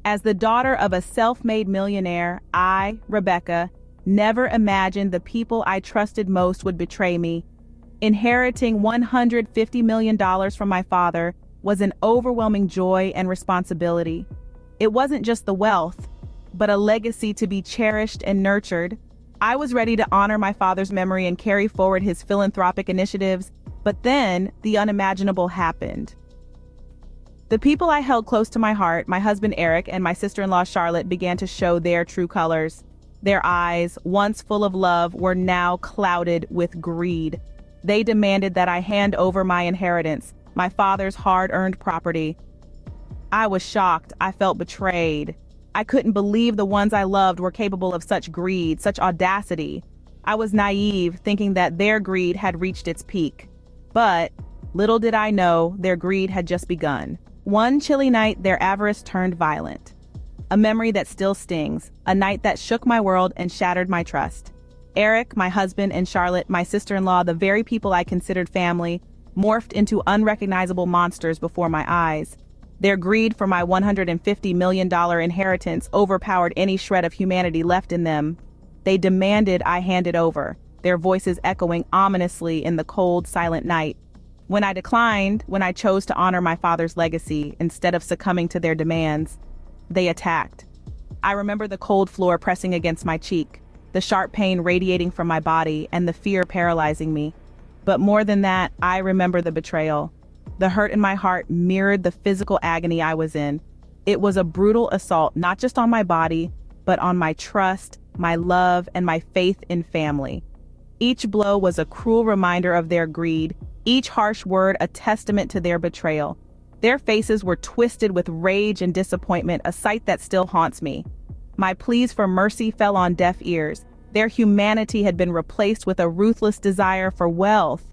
As the daughter of a self-made millionaire, I, Rebecca, never imagined the people I trusted most would betray me. Inheriting $150 million from my father was an overwhelming joy and responsibility. It wasn't just the wealth, but a legacy to be cherished and nurtured. I was ready to honor my father's memory and carry forward his philanthropic initiatives, but then the unimaginable happened. The people I held close to my heart, my husband Eric and my sister-in-law Charlotte, began to show their true colors. Their eyes, once full of love, were now clouded with greed. They demanded that I hand over my inheritance, my father's hard-earned property. I was shocked. I felt betrayed. I couldn't believe the ones I loved were capable of such greed, such audacity. I was naive, thinking that their greed had reached its peak. But little did I know, their greed had just begun. One chilly night, their avarice turned violent. A memory that still stings, a night that shook my world and shattered my trust. Eric, my husband, and Charlotte, my sister-in-law, the very people I considered family, morphed into unrecognizable monsters before my eyes. Their greed for my $150 million inheritance overpowered any shred of humanity left in them. They demanded I hand it over, their voices echoing ominously in the cold, silent night. When I declined, when I chose to honor my father's legacy instead of succumbing to their demands, they attacked. I remember the cold floor pressing against my cheek, the sharp pain radiating from my body, and the fear paralyzing me. But more than that, I remember the betrayal. The hurt in my heart mirrored the physical agony I was in. It was a brutal assault, not just on my body, but on my trust, my love, and my faith in family. Each blow was a cruel reminder of their greed, each harsh word a testament to their betrayal. Their faces were twisted with rage and disappointment, a sight that still haunts me. My pleas for mercy fell on deaf ears. Their humanity had been replaced with a ruthless desire for wealth.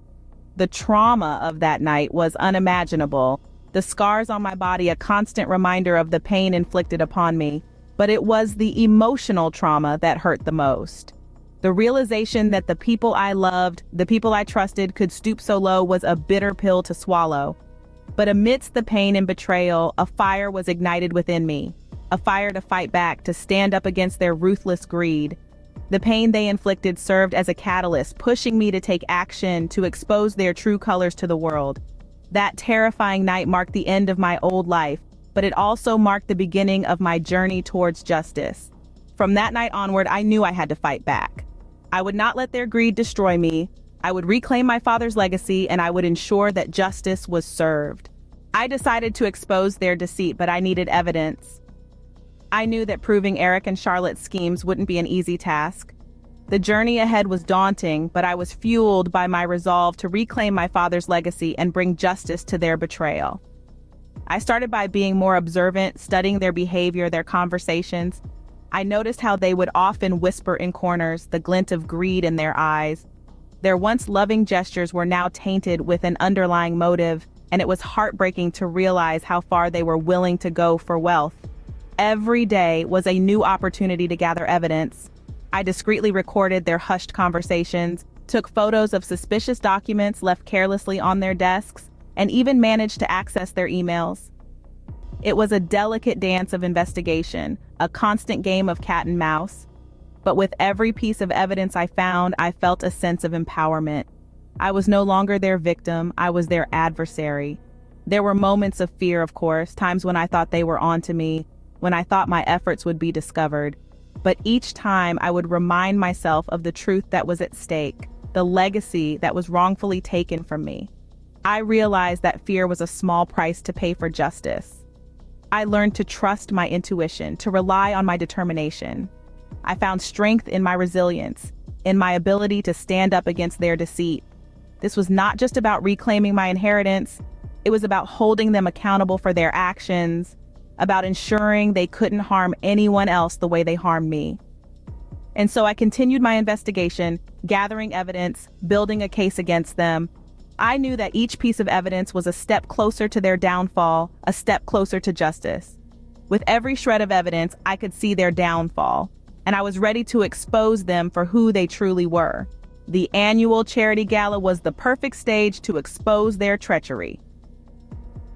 The trauma of that night was unimaginable. The scars on my body a constant reminder of the pain inflicted upon me. But it was the emotional trauma that hurt the most. The realization that the people I loved, the people I trusted, could stoop so low was a bitter pill to swallow. But amidst the pain and betrayal, a fire was ignited within me. A fire to fight back, to stand up against their ruthless greed. The pain they inflicted served as a catalyst, pushing me to take action, to expose their true colors to the world. That terrifying night marked the end of my old life, but it also marked the beginning of my journey towards justice. From that night onward, I knew I had to fight back. I would not let their greed destroy me. I would reclaim my father's legacy, and I would ensure that justice was served. I decided to expose their deceit, but I needed evidence. I knew that proving Eric and Charlotte's schemes wouldn't be an easy task. The journey ahead was daunting, but I was fueled by my resolve to reclaim my father's legacy and bring justice to their betrayal. I started by being more observant, studying their behavior, their conversations. I noticed how they would often whisper in corners, the glint of greed in their eyes. Their once loving gestures were now tainted with an underlying motive, and it was heartbreaking to realize how far they were willing to go for wealth. Every day was a new opportunity to gather evidence. I discreetly recorded their hushed conversations, took photos of suspicious documents left carelessly on their desks, and even managed to access their emails. It was a delicate dance of investigation, a constant game of cat and mouse. But with every piece of evidence I found, I felt a sense of empowerment. I was no longer their victim, I was their adversary. There were moments of fear, of course, times when I thought they were onto me, when I thought my efforts would be discovered. But each time I would remind myself of the truth that was at stake, the legacy that was wrongfully taken from me. I realized that fear was a small price to pay for justice. I learned to trust my intuition, to rely on my determination. I found strength in my resilience, in my ability to stand up against their deceit. This was not just about reclaiming my inheritance, it was about holding them accountable for their actions, about ensuring they couldn't harm anyone else the way they harmed me. And so I continued my investigation, gathering evidence, building a case against them. I knew that each piece of evidence was a step closer to their downfall, a step closer to justice. With every shred of evidence, I could see their downfall, and I was ready to expose them for who they truly were. The annual charity gala was the perfect stage to expose their treachery.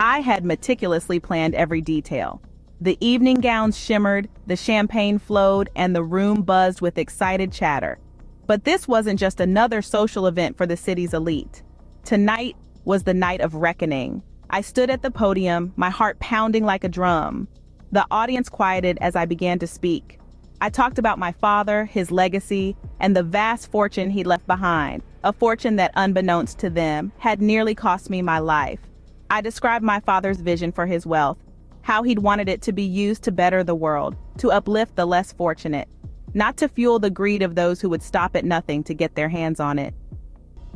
I had meticulously planned every detail. The evening gowns shimmered, the champagne flowed, and the room buzzed with excited chatter. But this wasn't just another social event for the city's elite. Tonight was the night of reckoning. I stood at the podium, my heart pounding like a drum. The audience quieted as I began to speak. I talked about my father, his legacy, and the vast fortune he'd left behind, a fortune that, unbeknownst to them, had nearly cost me my life. I described my father's vision for his wealth, how he'd wanted it to be used to better the world, to uplift the less fortunate, not to fuel the greed of those who would stop at nothing to get their hands on it.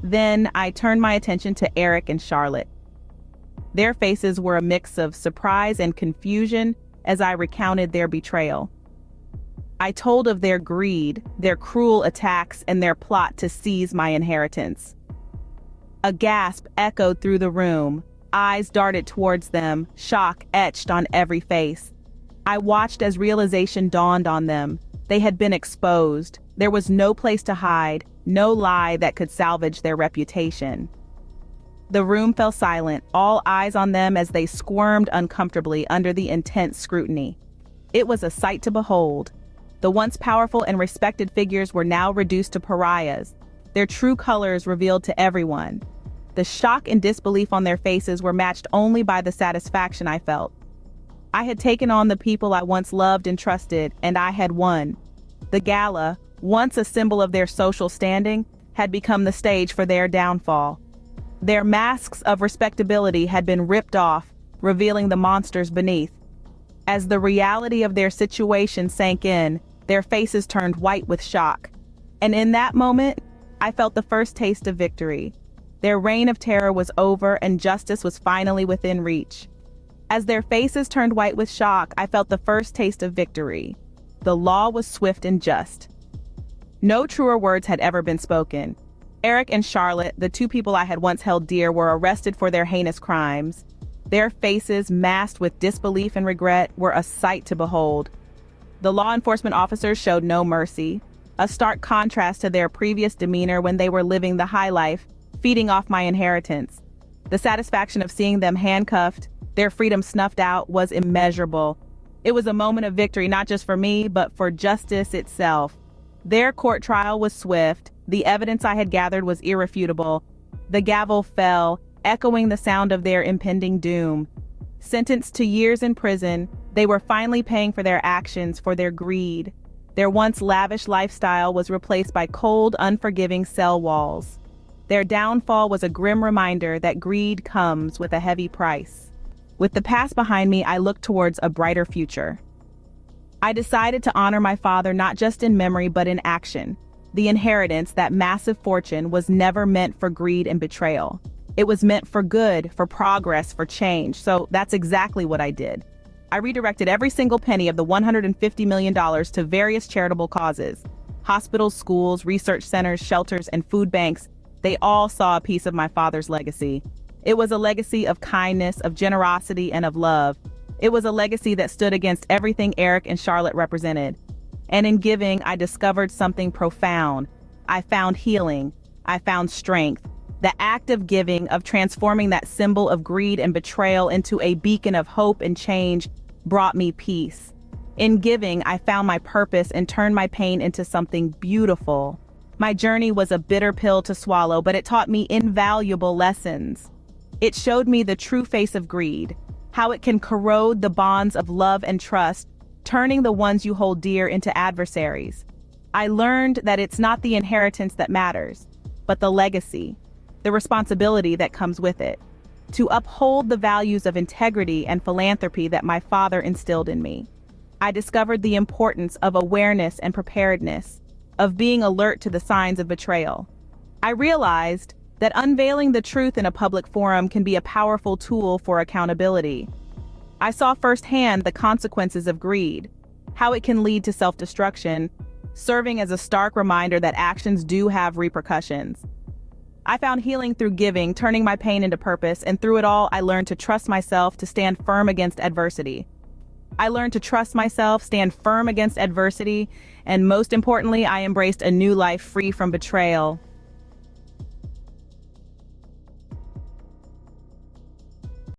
Then I turned my attention to Eric and Charlotte. Their faces were a mix of surprise and confusion as I recounted their betrayal. I told of their greed, their cruel attacks, and their plot to seize my inheritance. A gasp echoed through the room. Eyes darted towards them, shock etched on every face. I watched as realization dawned on them. They had been exposed. There was no place to hide, no lie that could salvage their reputation. The room fell silent, all eyes on them as they squirmed uncomfortably under the intense scrutiny. It was a sight to behold. The once powerful and respected figures were now reduced to pariahs, their true colors revealed to everyone. The shock and disbelief on their faces were matched only by the satisfaction I felt. I had taken on the people I once loved and trusted, and I had won. The gala, once a symbol of their social standing, had become the stage for their downfall. Their masks of respectability had been ripped off, revealing the monsters beneath. As the reality of their situation sank in, their faces turned white with shock. And in that moment, I felt the first taste of victory. Their reign of terror was over and justice was finally within reach. As their faces turned white with shock, I felt the first taste of victory. The law was swift and just. No truer words had ever been spoken. Eric and Charlotte, the two people I had once held dear, were arrested for their heinous crimes. Their faces, masked with disbelief and regret, were a sight to behold. The law enforcement officers showed no mercy, a stark contrast to their previous demeanor when they were living the high life, feeding off my inheritance. The satisfaction of seeing them handcuffed, their freedom snuffed out, was immeasurable. It was a moment of victory not just for me, but for justice itself. Their court trial was swift. The evidence I had gathered was irrefutable. The gavel fell, echoing the sound of their impending doom. Sentenced to years in prison, they were finally paying for their actions, for their greed. Their once lavish lifestyle was replaced by cold, unforgiving cell walls. Their downfall was a grim reminder that greed comes with a heavy price. With the past behind me, I looked towards a brighter future. I decided to honor my father not just in memory but in action. The inheritance, that massive fortune, was never meant for greed and betrayal. It was meant for good, for progress, for change. So that's exactly what I did. I redirected every single penny of the $150 million to various charitable causes. Hospitals, schools, research centers, shelters, and food banks, they all saw a piece of my father's legacy. It was a legacy of kindness, of generosity, and of love. It was a legacy that stood against everything Eric and Charlotte represented. And in giving, I discovered something profound. I found healing. I found strength. The act of giving, of transforming that symbol of greed and betrayal into a beacon of hope and change, brought me peace. In giving, I found my purpose and turned my pain into something beautiful. My journey was a bitter pill to swallow, but it taught me invaluable lessons. It showed me the true face of greed, how it can corrode the bonds of love and trust, turning the ones you hold dear into adversaries. I learned that it's not the inheritance that matters, but the legacy, the responsibility that comes with it, to uphold the values of integrity and philanthropy that my father instilled in me. I discovered the importance of awareness and preparedness, of being alert to the signs of betrayal. I realized that unveiling the truth in a public forum can be a powerful tool for accountability. I saw firsthand the consequences of greed, how it can lead to self-destruction, serving as a stark reminder that actions do have repercussions. I found healing through giving, turning my pain into purpose, and through it all, I learned to trust myself, to stand firm against adversity. I learned to trust myself, stand firm against adversity, and most importantly, I embraced a new life free from betrayal.